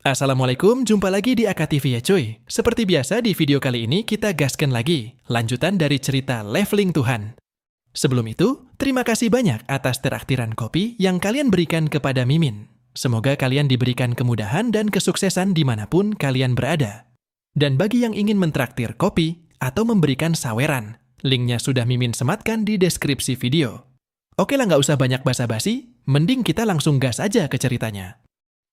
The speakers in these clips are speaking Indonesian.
Assalamualaikum, jumpa lagi di AKTV ya cuy. Seperti biasa di video kali ini kita gaskan lagi, lanjutan dari cerita Leveling Tuhan. Sebelum itu, terima kasih banyak atas traktiran kopi yang kalian berikan kepada Mimin. Semoga kalian diberikan kemudahan dan kesuksesan dimanapun kalian berada. Dan bagi yang ingin mentraktir kopi atau memberikan saweran, linknya sudah Mimin sematkan di deskripsi video. Oke lah, nggak usah banyak basa-basi, mending kita langsung gas aja ke ceritanya.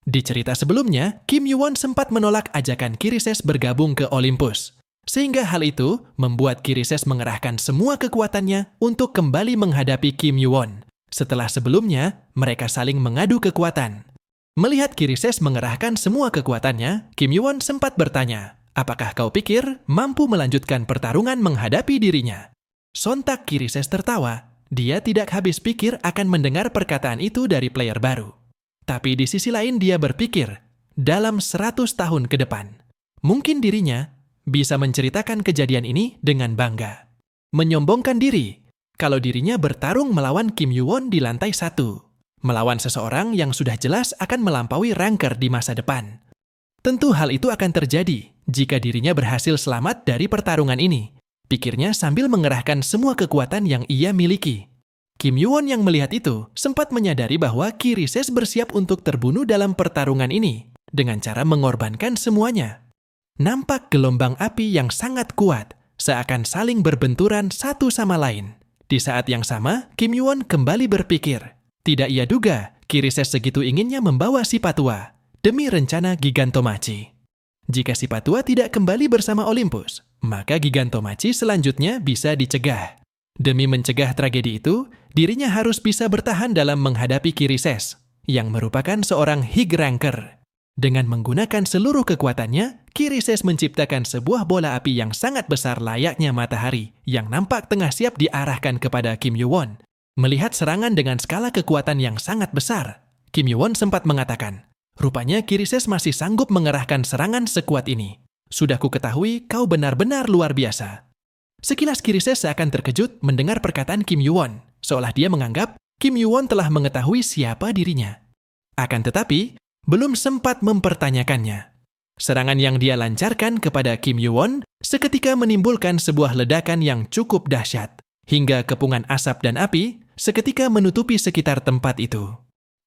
Di cerita sebelumnya, Kim Yoo-won sempat menolak ajakan Kirises bergabung ke Olympus. Sehingga hal itu membuat Kirises mengerahkan semua kekuatannya untuk kembali menghadapi Kim Yoo-won. Setelah sebelumnya, mereka saling mengadu kekuatan. Melihat Kirises mengerahkan semua kekuatannya, Kim Yoo-won sempat bertanya, apakah kau pikir mampu melanjutkan pertarungan menghadapi dirinya? Sontak Kirises tertawa. Dia tidak habis pikir akan mendengar perkataan itu dari player baru. Tapi di sisi lain dia berpikir, dalam 100 tahun ke depan, mungkin dirinya bisa menceritakan kejadian ini dengan bangga. Menyombongkan diri, kalau dirinya bertarung melawan Kim Yoo-won di lantai 1. Melawan seseorang yang sudah jelas akan melampaui ranker di masa depan. Tentu hal itu akan terjadi jika dirinya berhasil selamat dari pertarungan ini. Pikirnya sambil mengerahkan semua kekuatan yang ia miliki. Kim Yoo-won yang melihat itu sempat menyadari bahwa Kirises bersiap untuk terbunuh dalam pertarungan ini dengan cara mengorbankan semuanya. Nampak gelombang api yang sangat kuat seakan saling berbenturan satu sama lain. Di saat yang sama, Kim Yoo-won kembali berpikir. Tidak ia duga Kirises segitu inginnya membawa si Patua demi rencana Gigantomachi. Jika si Patua tidak kembali bersama Olympus, maka Gigantomachi selanjutnya bisa dicegah. Demi mencegah tragedi itu, dirinya harus bisa bertahan dalam menghadapi Kirises, yang merupakan seorang High Ranker. Dengan menggunakan seluruh kekuatannya, Kirises menciptakan sebuah bola api yang sangat besar layaknya matahari, yang nampak tengah siap diarahkan kepada Kim Yoo-won. Melihat serangan dengan skala kekuatan yang sangat besar, Kim Yoo-won sempat mengatakan, rupanya Kirises masih sanggup mengerahkan serangan sekuat ini. Sudah ku ketahui kau benar-benar luar biasa. Sekilas Kirises seakan terkejut mendengar perkataan Kim Yoo-won, seolah dia menganggap Kim Yoo-won telah mengetahui siapa dirinya. Akan tetapi, belum sempat mempertanyakannya. Serangan yang dia lancarkan kepada Kim Yoo-won seketika menimbulkan sebuah ledakan yang cukup dahsyat, hingga kepungan asap dan api seketika menutupi sekitar tempat itu.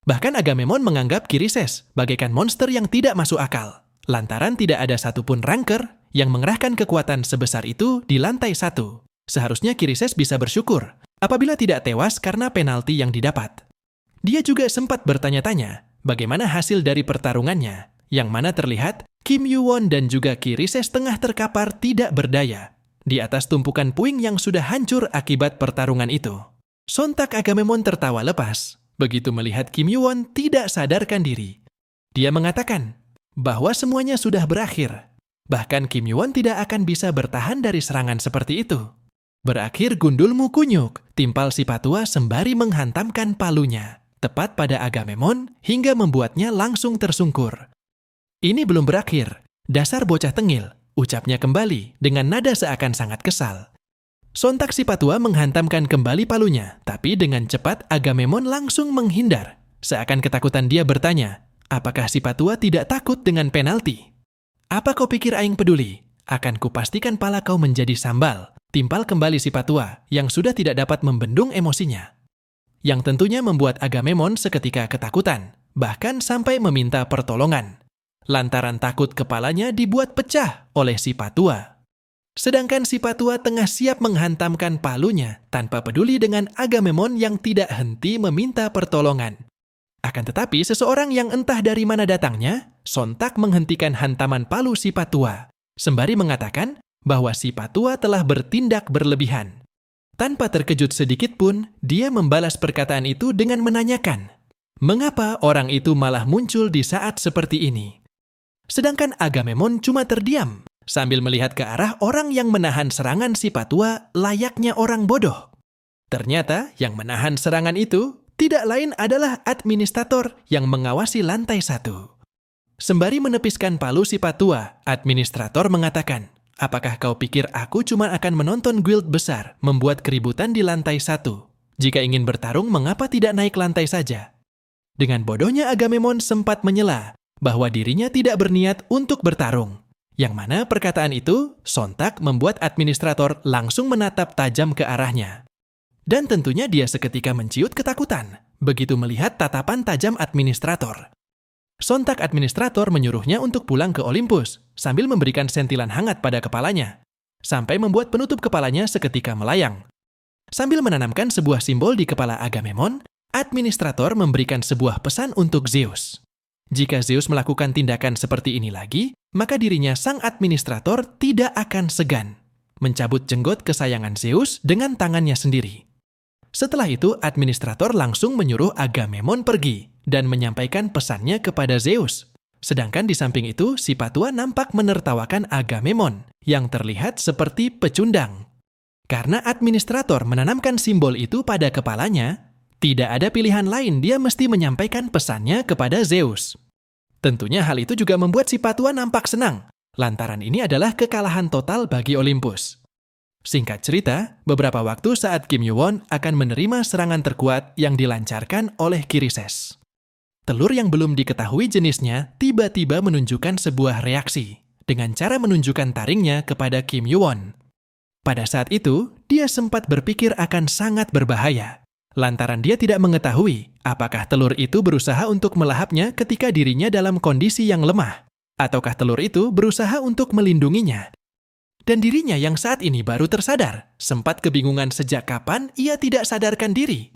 Bahkan Agamemnon menganggap Kirises bagaikan monster yang tidak masuk akal, lantaran tidak ada satupun ranker yang mengerahkan kekuatan sebesar itu di lantai 1. Seharusnya Kirises bisa bersyukur apabila tidak tewas karena penalti yang didapat. Dia juga sempat bertanya-tanya bagaimana hasil dari pertarungannya, yang mana terlihat Kim Yoo-won dan juga Kirises tengah terkapar tidak berdaya di atas tumpukan puing yang sudah hancur akibat pertarungan itu. Sontak Agamemnon tertawa lepas begitu melihat Kim Yoo-won tidak sadarkan diri. Dia mengatakan bahwa semuanya sudah berakhir. Bahkan Kim Yoo-won tidak akan bisa bertahan dari serangan seperti itu. Berakhir gundulmu kunyuk, timpal si Patua sembari menghantamkan palunya, tepat pada Agamemnon hingga membuatnya langsung tersungkur. Ini belum berakhir, dasar bocah tengil, ucapnya kembali dengan nada seakan sangat kesal. Sontak si Patua menghantamkan kembali palunya, tapi dengan cepat Agamemnon langsung menghindar. Seakan ketakutan dia bertanya, apakah si Patua tidak takut dengan penalti? Apa kau pikir aing peduli? Akan kupastikan pala kau menjadi sambal. Timpal kembali si Patua yang sudah tidak dapat membendung emosinya. Yang tentunya membuat Agamemnon seketika ketakutan, bahkan sampai meminta pertolongan. Lantaran takut kepalanya dibuat pecah oleh si Patua. Sedangkan si Patua tengah siap menghantamkan palunya tanpa peduli dengan Agamemnon yang tidak henti meminta pertolongan. Akan tetapi seseorang yang entah dari mana datangnya, sontak menghentikan hantaman palu si Patua, sembari mengatakan bahwa si Patua telah bertindak berlebihan. Tanpa terkejut sedikit pun, dia membalas perkataan itu dengan menanyakan, mengapa orang itu malah muncul di saat seperti ini? Sedangkan Agamemnon cuma terdiam, sambil melihat ke arah orang yang menahan serangan si Patua layaknya orang bodoh. Ternyata yang menahan serangan itu tidak lain adalah administrator yang mengawasi lantai 1. Sembari menepiskan palu si Patua, administrator mengatakan, apakah kau pikir aku cuma akan menonton guild besar membuat keributan di lantai 1? Jika ingin bertarung, mengapa tidak naik lantai saja? Dengan bodohnya Agamemnon sempat menyela bahwa dirinya tidak berniat untuk bertarung. Yang mana perkataan itu sontak membuat administrator langsung menatap tajam ke arahnya. Dan tentunya dia seketika menciut ketakutan begitu melihat tatapan tajam administrator. Sontak administrator menyuruhnya untuk pulang ke Olympus sambil memberikan sentilan hangat pada kepalanya, sampai membuat penutup kepalanya seketika melayang. Sambil menanamkan sebuah simbol di kepala Agamemnon, administrator memberikan sebuah pesan untuk Zeus. Jika Zeus melakukan tindakan seperti ini lagi, maka dirinya sang administrator tidak akan segan mencabut jenggot kesayangan Zeus dengan tangannya sendiri. Setelah itu, administrator langsung menyuruh Agamemnon pergi dan menyampaikan pesannya kepada Zeus. Sedangkan di samping itu, si Patua nampak menertawakan Agamemnon yang terlihat seperti pecundang. Karena administrator menanamkan simbol itu pada kepalanya, tidak ada pilihan lain, dia mesti menyampaikan pesannya kepada Zeus. Tentunya hal itu juga membuat si Patua nampak senang, lantaran ini adalah kekalahan total bagi Olympus. Singkat cerita, beberapa waktu saat Kim Yuwon akan menerima serangan terkuat yang dilancarkan oleh Chryses. Telur yang belum diketahui jenisnya tiba-tiba menunjukkan sebuah reaksi dengan cara menunjukkan taringnya kepada Kim Yuwon. Pada saat itu, dia sempat berpikir akan sangat berbahaya, lantaran dia tidak mengetahui apakah telur itu berusaha untuk melahapnya ketika dirinya dalam kondisi yang lemah, ataukah telur itu berusaha untuk melindunginya. Dan dirinya yang saat ini baru tersadar, sempat kebingungan sejak kapan ia tidak sadarkan diri.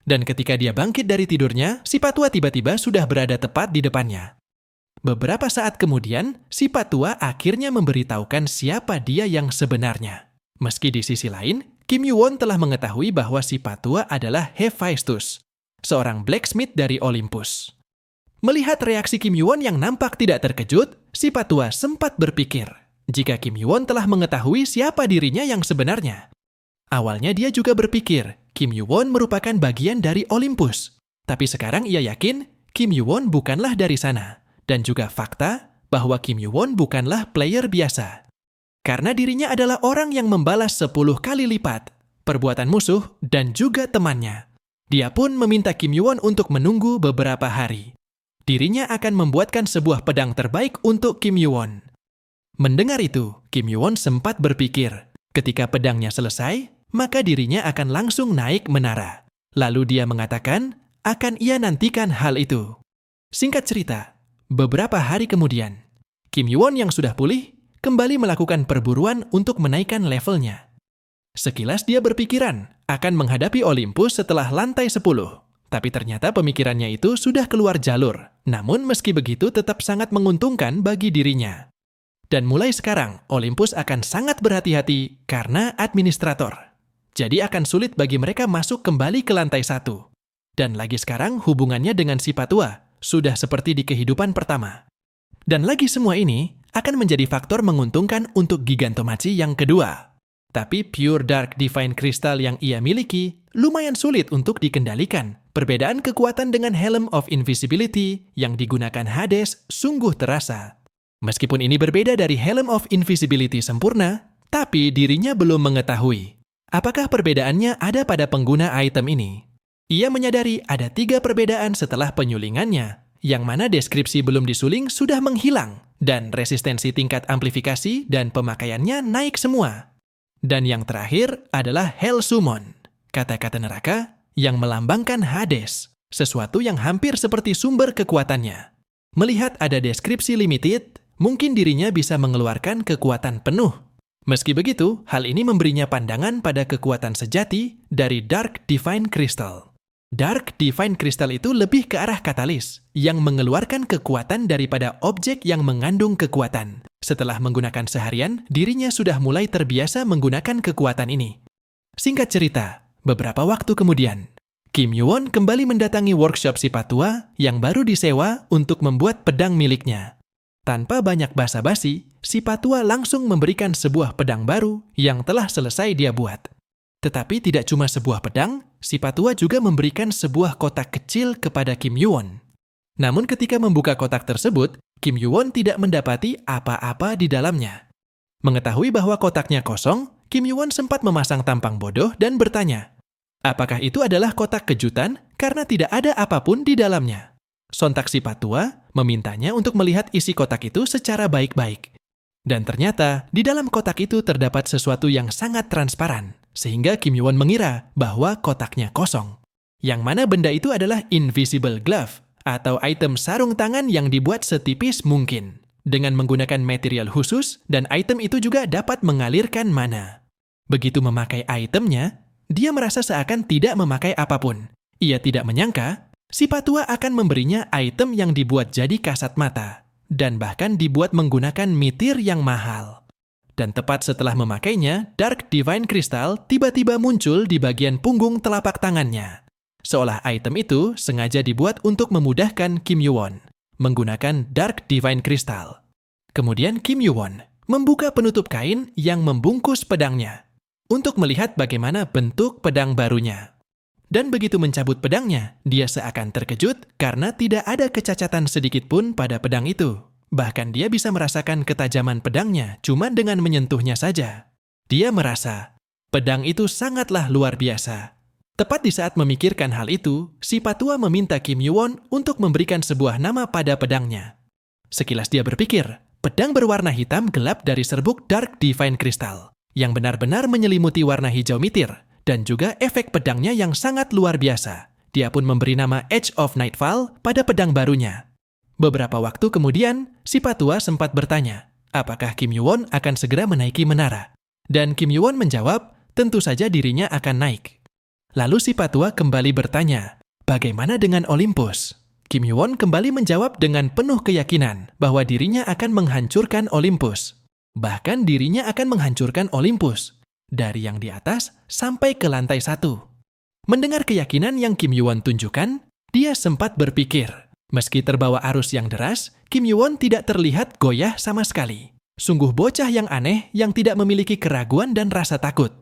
Dan ketika dia bangkit dari tidurnya, si Patua tiba-tiba sudah berada tepat di depannya. Beberapa saat kemudian, si Patua akhirnya memberitahukan siapa dia yang sebenarnya. Meski di sisi lain, Kim Yuwon telah mengetahui bahwa si Patua adalah Hephaestus, seorang blacksmith dari Olympus. Melihat reaksi Kim Yuwon yang nampak tidak terkejut, si Patua sempat berpikir jika Kim Yuwon telah mengetahui siapa dirinya yang sebenarnya. Awalnya dia juga berpikir Kim Yuwon merupakan bagian dari Olympus. Tapi sekarang ia yakin Kim Yuwon bukanlah dari sana. Dan juga fakta bahwa Kim Yuwon bukanlah player biasa. Karena dirinya adalah orang yang membalas 10 kali lipat perbuatan musuh dan juga temannya. Dia pun meminta Kim Yuwon untuk menunggu beberapa hari. Dirinya akan membuatkan sebuah pedang terbaik untuk Kim Yuwon. Mendengar itu, Kim Yuwon sempat berpikir, ketika pedangnya selesai, maka dirinya akan langsung naik menara. Lalu dia mengatakan, akan ia nantikan hal itu. Singkat cerita, beberapa hari kemudian, Kim Yuwon yang sudah pulih, kembali melakukan perburuan untuk menaikkan levelnya. Sekilas dia berpikiran akan menghadapi Olympus setelah lantai 10. Tapi ternyata pemikirannya itu sudah keluar jalur. Namun meski begitu tetap sangat menguntungkan bagi dirinya. Dan mulai sekarang, Olympus akan sangat berhati-hati karena administrator. Jadi akan sulit bagi mereka masuk kembali ke lantai 1. Dan lagi sekarang hubungannya dengan si Patua sudah seperti di kehidupan pertama. Dan lagi semua ini akan menjadi faktor menguntungkan untuk Gigantomachie yang kedua. Tapi Pure Dark Divine Crystal yang ia miliki lumayan sulit untuk dikendalikan. Perbedaan kekuatan dengan Helm of Invisibility yang digunakan Hades sungguh terasa. Meskipun ini berbeda dari Helm of Invisibility sempurna, tapi dirinya belum mengetahui apakah perbedaannya ada pada pengguna item ini. Ia menyadari ada 3 perbedaan setelah penyulingannya, yang mana deskripsi belum disuling sudah menghilang, dan resistensi tingkat amplifikasi dan pemakaiannya naik semua. Dan yang terakhir adalah Hell Summon, kata-kata neraka yang melambangkan Hades, sesuatu yang hampir seperti sumber kekuatannya. Melihat ada deskripsi limited, mungkin dirinya bisa mengeluarkan kekuatan penuh. Meski begitu, hal ini memberinya pandangan pada kekuatan sejati dari Dark Divine Crystal. Dark Divine Crystal itu lebih ke arah katalis, yang mengeluarkan kekuatan daripada objek yang mengandung kekuatan. Setelah menggunakan seharian, dirinya sudah mulai terbiasa menggunakan kekuatan ini. Singkat cerita, beberapa waktu kemudian, Kim Yuwon kembali mendatangi workshop si Patua yang baru disewa untuk membuat pedang miliknya. Tanpa banyak basa-basi, si Patua langsung memberikan sebuah pedang baru yang telah selesai dia buat. Tetapi tidak cuma sebuah pedang, si Patua juga memberikan sebuah kotak kecil kepada Kim Yuwon. Namun ketika membuka kotak tersebut, Kim Yuwon tidak mendapati apa-apa di dalamnya. Mengetahui bahwa kotaknya kosong, Kim Yuwon sempat memasang tampang bodoh dan bertanya, apakah itu adalah kotak kejutan karena tidak ada apapun di dalamnya? Sontak si Patua memintanya untuk melihat isi kotak itu secara baik-baik. Dan ternyata di dalam kotak itu terdapat sesuatu yang sangat transparan, sehingga Kim Yoo-won mengira bahwa kotaknya kosong. Yang mana benda itu adalah invisible glove, atau item sarung tangan yang dibuat setipis mungkin. Dengan menggunakan material khusus, dan item itu juga dapat mengalirkan mana. Begitu memakai itemnya, dia merasa seakan tidak memakai apapun. Ia tidak menyangka, si Patua akan memberinya item yang dibuat jadi kasat mata, dan bahkan dibuat menggunakan mitir yang mahal. Dan tepat setelah memakainya, Dark Divine Crystal tiba-tiba muncul di bagian punggung telapak tangannya. Seolah item itu sengaja dibuat untuk memudahkan Kim Yoo-won menggunakan Dark Divine Crystal. Kemudian Kim Yoo-won membuka penutup kain yang membungkus pedangnya untuk melihat bagaimana bentuk pedang barunya. Dan begitu mencabut pedangnya, dia seakan terkejut karena tidak ada kecacatan sedikit pun pada pedang itu. Bahkan dia bisa merasakan ketajaman pedangnya cuma dengan menyentuhnya saja. Dia merasa pedang itu sangatlah luar biasa. Tepat di saat memikirkan hal itu, si Patua meminta Kim Yoo-won untuk memberikan sebuah nama pada pedangnya. Sekilas dia berpikir, pedang berwarna hitam gelap dari serbuk Dark Divine Crystal, yang benar-benar menyelimuti warna hijau mitir, dan juga efek pedangnya yang sangat luar biasa. Dia pun memberi nama Edge of Nightfall pada pedang barunya. Beberapa waktu kemudian, si Patua sempat bertanya, apakah Kim Yoo-won akan segera menaiki menara? Dan Kim Yoo-won menjawab, tentu saja dirinya akan naik. Lalu si Patua kembali bertanya, bagaimana dengan Olympus? Kim Yoo-won kembali menjawab dengan penuh keyakinan bahwa dirinya akan menghancurkan Olympus. Bahkan dirinya akan menghancurkan Olympus, dari yang di atas sampai ke lantai 1. Mendengar keyakinan yang Kim Yoo-won tunjukkan, dia sempat berpikir, meski terbawa arus yang deras, Kim Yoo-won tidak terlihat goyah sama sekali. Sungguh bocah yang aneh yang tidak memiliki keraguan dan rasa takut.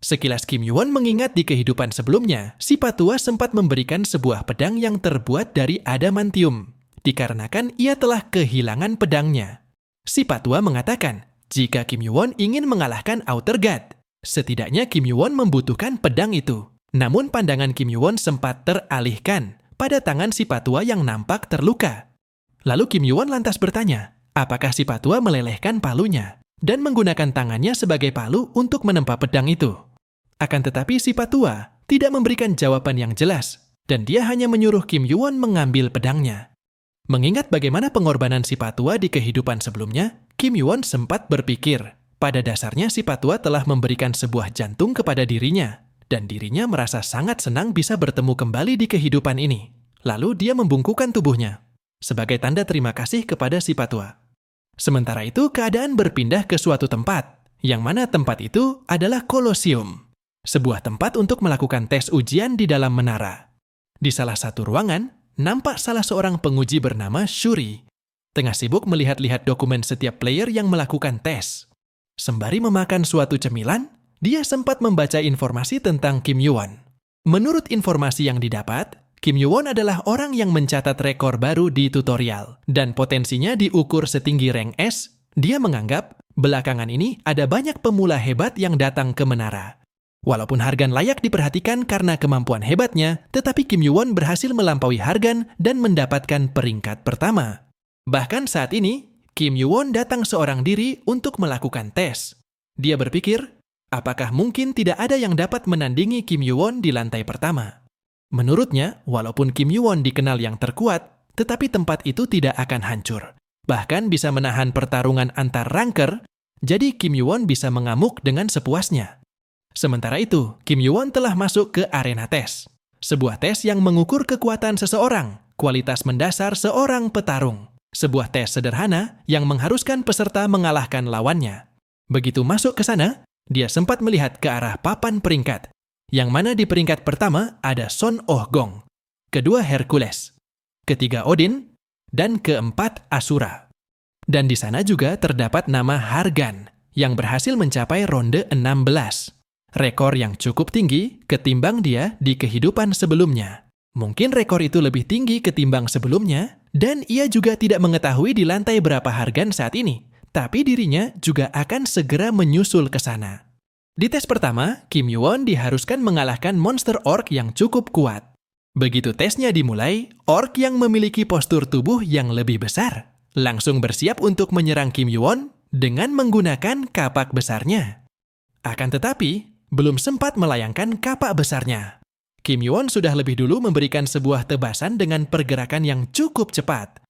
Sekilas Kim Yoo-won mengingat di kehidupan sebelumnya, si Patua sempat memberikan sebuah pedang yang terbuat dari adamantium, dikarenakan ia telah kehilangan pedangnya. Si Patua mengatakan, jika Kim Yoo-won ingin mengalahkan Outer God, setidaknya Kim Yoo-won membutuhkan pedang itu. Namun pandangan Kim Yoo-won sempat teralihkan pada tangan si Patua yang nampak terluka. Lalu Kim Yoo-won lantas bertanya, apakah si Patua melelehkan palunya dan menggunakan tangannya sebagai palu untuk menempa pedang itu? Akan tetapi si Patua tidak memberikan jawaban yang jelas, dan dia hanya menyuruh Kim Yoo-won mengambil pedangnya. Mengingat bagaimana pengorbanan si Patua di kehidupan sebelumnya, Kim Yoo-won sempat berpikir, pada dasarnya si Patua telah memberikan sebuah jantung kepada dirinya, dan dirinya merasa sangat senang bisa bertemu kembali di kehidupan ini. Lalu dia membungkukkan tubuhnya, sebagai tanda terima kasih kepada si Patua. Sementara itu keadaan berpindah ke suatu tempat, yang mana tempat itu adalah Kolosium, sebuah tempat untuk melakukan tes ujian di dalam menara. Di salah satu ruangan, nampak salah seorang penguji bernama Shuri, tengah sibuk melihat-lihat dokumen setiap player yang melakukan tes. Sembari memakan suatu cemilan, dia sempat membaca informasi tentang Kim Yoo-won. Menurut informasi yang didapat, Kim Yoo-won adalah orang yang mencatat rekor baru di tutorial, dan potensinya diukur setinggi rank S. Dia menganggap, belakangan ini ada banyak pemula hebat yang datang ke menara. Walaupun Hargan layak diperhatikan karena kemampuan hebatnya, tetapi Kim Yoo-won berhasil melampaui Hargan dan mendapatkan peringkat pertama. Bahkan saat ini, Kim Yoo-won datang seorang diri untuk melakukan tes. Dia berpikir, apakah mungkin tidak ada yang dapat menandingi Kim Yoo-won di lantai pertama? Menurutnya, walaupun Kim Yoo-won dikenal yang terkuat, tetapi tempat itu tidak akan hancur. Bahkan bisa menahan pertarungan antar ranker, jadi Kim Yoo-won bisa mengamuk dengan sepuasnya. Sementara itu, Kim Yoo-won telah masuk ke arena tes. Sebuah tes yang mengukur kekuatan seseorang, kualitas mendasar seorang petarung. Sebuah tes sederhana yang mengharuskan peserta mengalahkan lawannya. Begitu masuk ke sana, dia sempat melihat ke arah papan peringkat, yang mana di peringkat pertama ada Son Oh-gong, kedua Hercules, ketiga Odin, dan keempat Asura. Dan di sana juga terdapat nama Hargan, yang berhasil mencapai ronde 16. Rekor yang cukup tinggi ketimbang dia di kehidupan sebelumnya. Mungkin rekor itu lebih tinggi ketimbang sebelumnya, dan ia juga tidak mengetahui di lantai berapa Hargan saat ini, tapi dirinya juga akan segera menyusul ke sana. Di tes pertama, Kim Yoo-won diharuskan mengalahkan monster orc yang cukup kuat. Begitu tesnya dimulai, orc yang memiliki postur tubuh yang lebih besar langsung bersiap untuk menyerang Kim Yoo-won dengan menggunakan kapak besarnya. Akan tetapi, belum sempat melayangkan kapak besarnya. Kim Yoo-won sudah lebih dulu memberikan sebuah tebasan dengan pergerakan yang cukup cepat,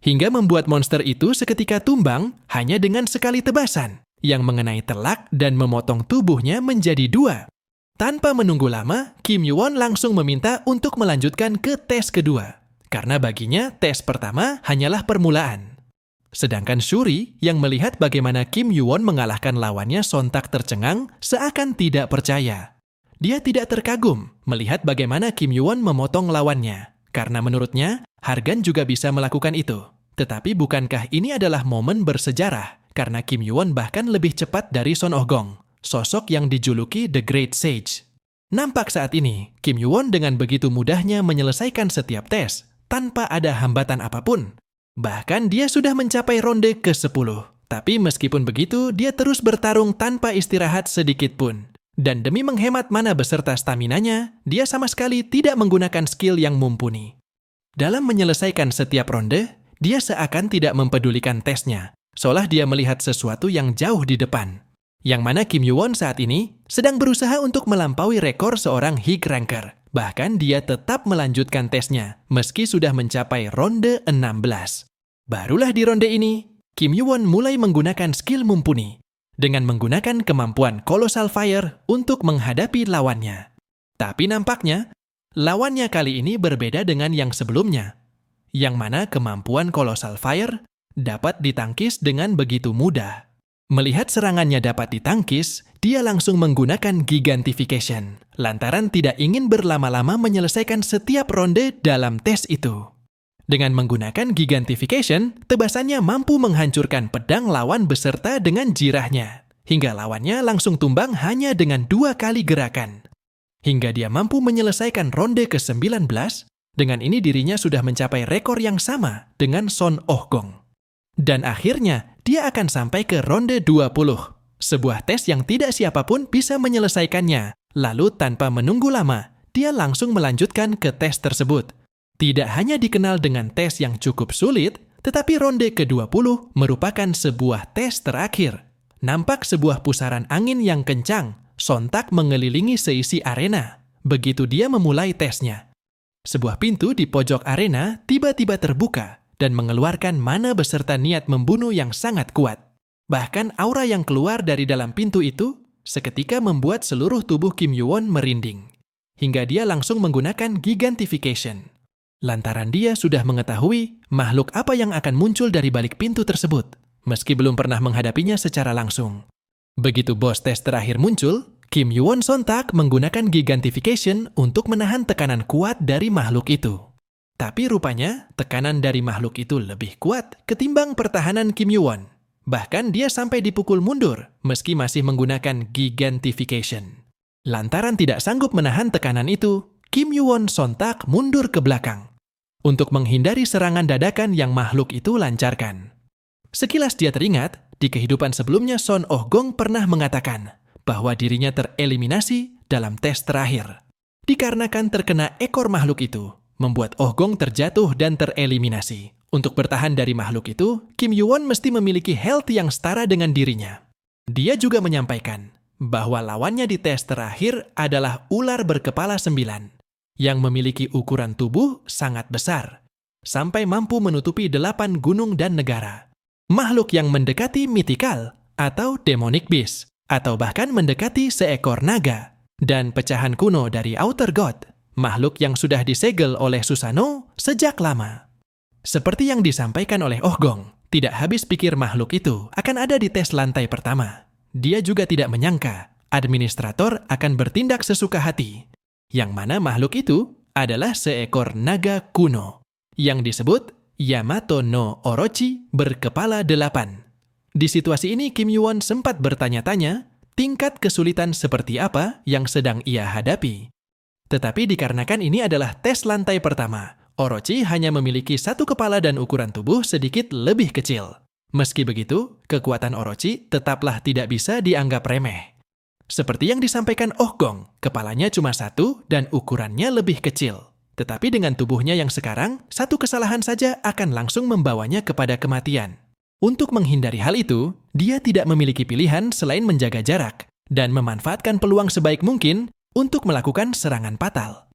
hingga membuat monster itu seketika tumbang hanya dengan sekali tebasan yang mengenai telak dan memotong tubuhnya menjadi dua. Tanpa menunggu lama, Kim Yoo-won langsung meminta untuk melanjutkan ke tes kedua, karena baginya tes pertama hanyalah permulaan. Sedangkan Shuri yang melihat bagaimana Kim Yoo-won mengalahkan lawannya sontak tercengang seakan tidak percaya. Dia tidak terkagum melihat bagaimana Kim Yoo-won memotong lawannya, karena menurutnya Hargan juga bisa melakukan itu. Tetapi bukankah ini adalah momen bersejarah, karena Kim Yoo-won bahkan lebih cepat dari Son Oh-gong, sosok yang dijuluki The Great Sage. Nampak saat ini, Kim Yoo-won dengan begitu mudahnya menyelesaikan setiap tes, tanpa ada hambatan apapun. Bahkan dia sudah mencapai ronde ke-10. Tapi meskipun begitu, dia terus bertarung tanpa istirahat sedikit pun. Dan demi menghemat mana beserta staminanya, dia sama sekali tidak menggunakan skill yang mumpuni. Dalam menyelesaikan setiap ronde, dia seakan tidak mempedulikan tesnya, seolah dia melihat sesuatu yang jauh di depan. Yang mana Kim Yoo-won saat ini sedang berusaha untuk melampaui rekor seorang High Ranker. Bahkan dia tetap melanjutkan tesnya, meski sudah mencapai ronde 16. Barulah di ronde ini, Kim Yoo-won mulai menggunakan skill mumpuni, dengan menggunakan kemampuan Colossal Fire untuk menghadapi lawannya. Tapi nampaknya, lawannya kali ini berbeda dengan yang sebelumnya, yang mana kemampuan Colossal Fire dapat ditangkis dengan begitu mudah. Melihat serangannya dapat ditangkis, dia langsung menggunakan Gigantification, lantaran tidak ingin berlama-lama menyelesaikan setiap ronde dalam tes itu. Dengan menggunakan Gigantification, tebasannya mampu menghancurkan pedang lawan beserta dengan jirahnya, hingga lawannya langsung tumbang hanya dengan 2 kali gerakan. Hingga dia mampu menyelesaikan ronde ke-19, dengan ini dirinya sudah mencapai rekor yang sama dengan Son Oh-gong. Dan akhirnya, dia akan sampai ke ronde 20, sebuah tes yang tidak siapapun bisa menyelesaikannya. Lalu tanpa menunggu lama, dia langsung melanjutkan ke tes tersebut. Tidak hanya dikenal dengan tes yang cukup sulit, tetapi ronde ke-20 merupakan sebuah tes terakhir. Nampak sebuah pusaran angin yang kencang, sontak mengelilingi seisi arena. Begitu dia memulai tesnya, sebuah pintu di pojok arena tiba-tiba terbuka dan mengeluarkan mana beserta niat membunuh yang sangat kuat. Bahkan aura yang keluar dari dalam pintu itu seketika membuat seluruh tubuh Kim Yoo-won merinding, hingga dia langsung menggunakan Gigantification. Lantaran dia sudah mengetahui makhluk apa yang akan muncul dari balik pintu tersebut, meski belum pernah menghadapinya secara langsung. Begitu bos tes terakhir muncul, Kim Yoo-won sontak menggunakan Gigantification untuk menahan tekanan kuat dari makhluk itu. Tapi rupanya, tekanan dari makhluk itu lebih kuat ketimbang pertahanan Kim Yoo-won. Bahkan dia sampai dipukul mundur meski masih menggunakan Gigantification. Lantaran tidak sanggup menahan tekanan itu, Kim Yoo-won sontak mundur ke belakang untuk menghindari serangan dadakan yang makhluk itu lancarkan. Sekilas dia teringat, di kehidupan sebelumnya Son Oh-gong pernah mengatakan bahwa dirinya tereliminasi dalam tes terakhir. Dikarenakan terkena ekor makhluk itu, membuat Oh-gong terjatuh dan tereliminasi. Untuk bertahan dari makhluk itu, Kim Yoo-won mesti memiliki health yang setara dengan dirinya. Dia juga menyampaikan bahwa lawannya di tes terakhir adalah ular berkepala 9, yang memiliki ukuran tubuh sangat besar, sampai mampu menutupi 8 gunung dan negara. Makhluk yang mendekati mythical atau demonic beast, atau bahkan mendekati seekor naga, dan pecahan kuno dari Outer God, makhluk yang sudah disegel oleh Susanoo sejak lama. Seperti yang disampaikan oleh Oh-gong, tidak habis pikir makhluk itu akan ada di tes lantai pertama. Dia juga tidak menyangka administrator akan bertindak sesuka hati, yang mana makhluk itu adalah seekor naga kuno, yang disebut Yamato no Orochi berkepala 8. Di situasi ini Kim Yoo-won sempat bertanya-tanya tingkat kesulitan seperti apa yang sedang ia hadapi. Tetapi dikarenakan ini adalah tes lantai pertama, Orochi hanya memiliki 1 kepala dan ukuran tubuh sedikit lebih kecil. Meski begitu, kekuatan Orochi tetaplah tidak bisa dianggap remeh. Seperti yang disampaikan Oh-gong, kepalanya cuma 1 dan ukurannya lebih kecil. Tetapi dengan tubuhnya yang sekarang, satu kesalahan saja akan langsung membawanya kepada kematian. Untuk menghindari hal itu, dia tidak memiliki pilihan selain menjaga jarak dan memanfaatkan peluang sebaik mungkin untuk melakukan serangan fatal.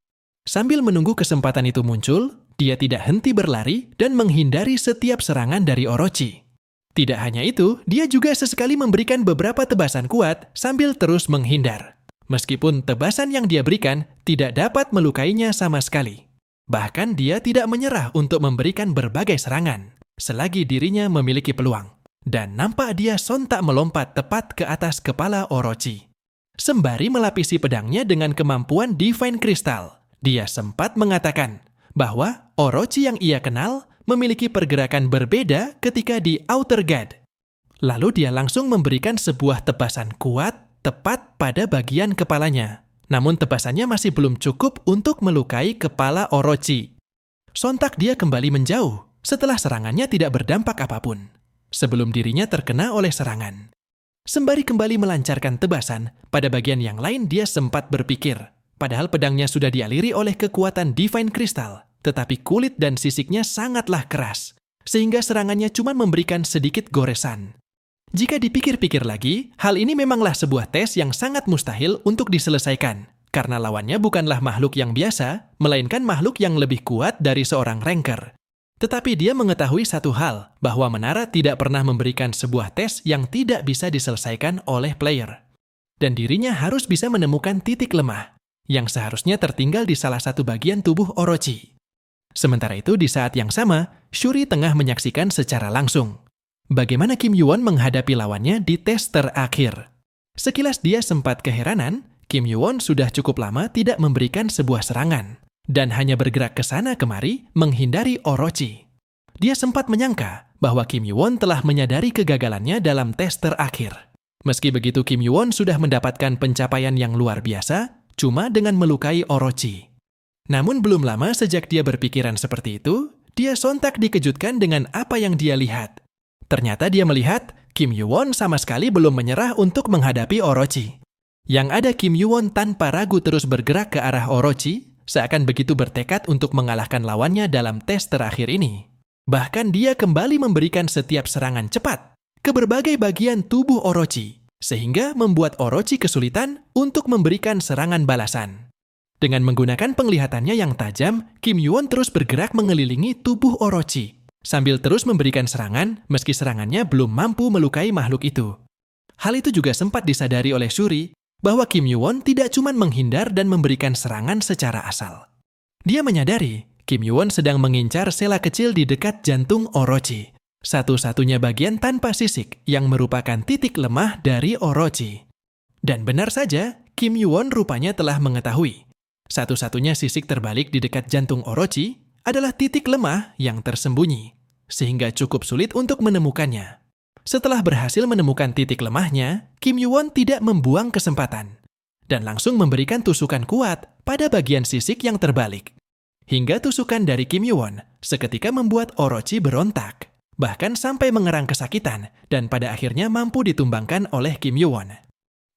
Sambil menunggu kesempatan itu muncul, dia tidak henti berlari dan menghindari setiap serangan dari Orochi. Tidak hanya itu, dia juga sesekali memberikan beberapa tebasan kuat sambil terus menghindar. Meskipun tebasan yang dia berikan tidak dapat melukainya sama sekali. Bahkan dia tidak menyerah untuk memberikan berbagai serangan, selagi dirinya memiliki peluang. Dan nampak dia sontak melompat tepat ke atas kepala Orochi. Sembari melapisi pedangnya dengan kemampuan Divine Crystal, dia sempat mengatakan bahwa Orochi yang ia kenal memiliki pergerakan berbeda ketika di Outer God. Lalu dia langsung memberikan sebuah tebasan kuat tepat pada bagian kepalanya. Namun tebasannya masih belum cukup untuk melukai kepala Orochi. Sontak dia kembali menjauh setelah serangannya tidak berdampak apapun, sebelum dirinya terkena oleh serangan. Sembari kembali melancarkan tebasan, pada bagian yang lain dia sempat berpikir, padahal pedangnya sudah dialiri oleh kekuatan Divine Crystal, tetapi kulit dan sisiknya sangatlah keras, sehingga serangannya cuma memberikan sedikit goresan. Jika dipikir-pikir lagi, hal ini memanglah sebuah tes yang sangat mustahil untuk diselesaikan, karena lawannya bukanlah makhluk yang biasa, melainkan makhluk yang lebih kuat dari seorang Ranker. Tetapi dia mengetahui satu hal, bahwa Menara tidak pernah memberikan sebuah tes yang tidak bisa diselesaikan oleh player. Dan dirinya harus bisa menemukan titik lemah, yang seharusnya tertinggal di salah satu bagian tubuh Orochi. Sementara itu, di saat yang sama, Shuri tengah menyaksikan secara langsung bagaimana Kim Yuwon menghadapi lawannya di tes terakhir. Sekilas dia sempat keheranan, Kim Yuwon sudah cukup lama tidak memberikan sebuah serangan, dan hanya bergerak ke sana kemari menghindari Orochi. Dia sempat menyangka bahwa Kim Yuwon telah menyadari kegagalannya dalam tes terakhir. Meski begitu, Kim Yuwon sudah mendapatkan pencapaian yang luar biasa, cuma dengan melukai Orochi. Namun belum lama sejak dia berpikiran seperti itu, dia sontak dikejutkan dengan apa yang dia lihat. Ternyata dia melihat Kim Yuwon sama sekali belum menyerah untuk menghadapi Orochi. Yang ada Kim Yuwon tanpa ragu terus bergerak ke arah Orochi, seakan begitu bertekad untuk mengalahkan lawannya dalam tes terakhir ini. Bahkan dia kembali memberikan setiap serangan cepat ke berbagai bagian tubuh Orochi, sehingga membuat Orochi kesulitan untuk memberikan serangan balasan. Dengan menggunakan penglihatannya yang tajam, Kim Yuwon terus bergerak mengelilingi tubuh Orochi, sambil terus memberikan serangan meski serangannya belum mampu melukai makhluk itu. Hal itu juga sempat disadari oleh Shuri, bahwa Kim Yuwon tidak cuma menghindar dan memberikan serangan secara asal. Dia menyadari Kim Yuwon sedang mengincar sela kecil di dekat jantung Orochi, satu-satunya bagian tanpa sisik yang merupakan titik lemah dari Orochi. Dan benar saja, Kim Yuwon rupanya telah mengetahui, satu-satunya sisik terbalik di dekat jantung Orochi adalah titik lemah yang tersembunyi, sehingga cukup sulit untuk menemukannya. Setelah berhasil menemukan titik lemahnya, Kim Yuwon tidak membuang kesempatan dan langsung memberikan tusukan kuat pada bagian sisik yang terbalik. Hingga tusukan dari Kim Yuwon seketika membuat Orochi berontak, bahkan sampai mengerang kesakitan dan pada akhirnya mampu ditumbangkan oleh Kim Yuwon.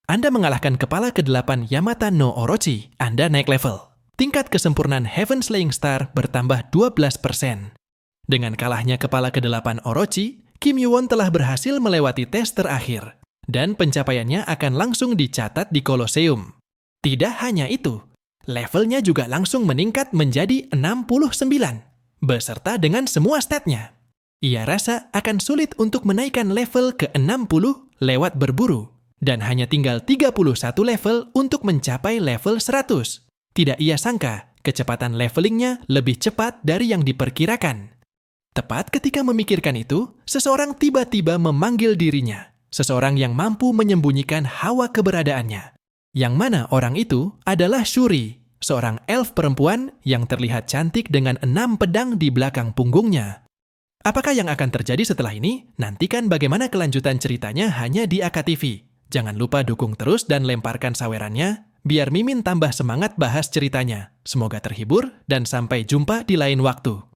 Anda mengalahkan kepala ke-8 Yamata no Orochi, Anda naik level. Tingkat kesempurnaan Heaven Slaying Star bertambah 12%. Dengan kalahnya kepala ke-8 Orochi, Kim Yuwon telah berhasil melewati tes terakhir, dan pencapaiannya akan langsung dicatat di Colosseum. Tidak hanya itu, levelnya juga langsung meningkat menjadi 69, beserta dengan semua statnya. Ia rasa akan sulit untuk menaikkan level ke 60 lewat berburu, dan hanya tinggal 31 level untuk mencapai level 100. Tidak ia sangka, kecepatan levelingnya lebih cepat dari yang diperkirakan. Tepat ketika memikirkan itu, seseorang tiba-tiba memanggil dirinya. Seseorang yang mampu menyembunyikan hawa keberadaannya. Yang mana orang itu adalah Shuri, seorang elf perempuan yang terlihat cantik dengan 6 pedang di belakang punggungnya. Apakah yang akan terjadi setelah ini? Nantikan bagaimana kelanjutan ceritanya hanya di AKTV. Jangan lupa dukung terus dan lemparkan sawerannya, biar Mimin tambah semangat bahas ceritanya. Semoga terhibur dan sampai jumpa di lain waktu.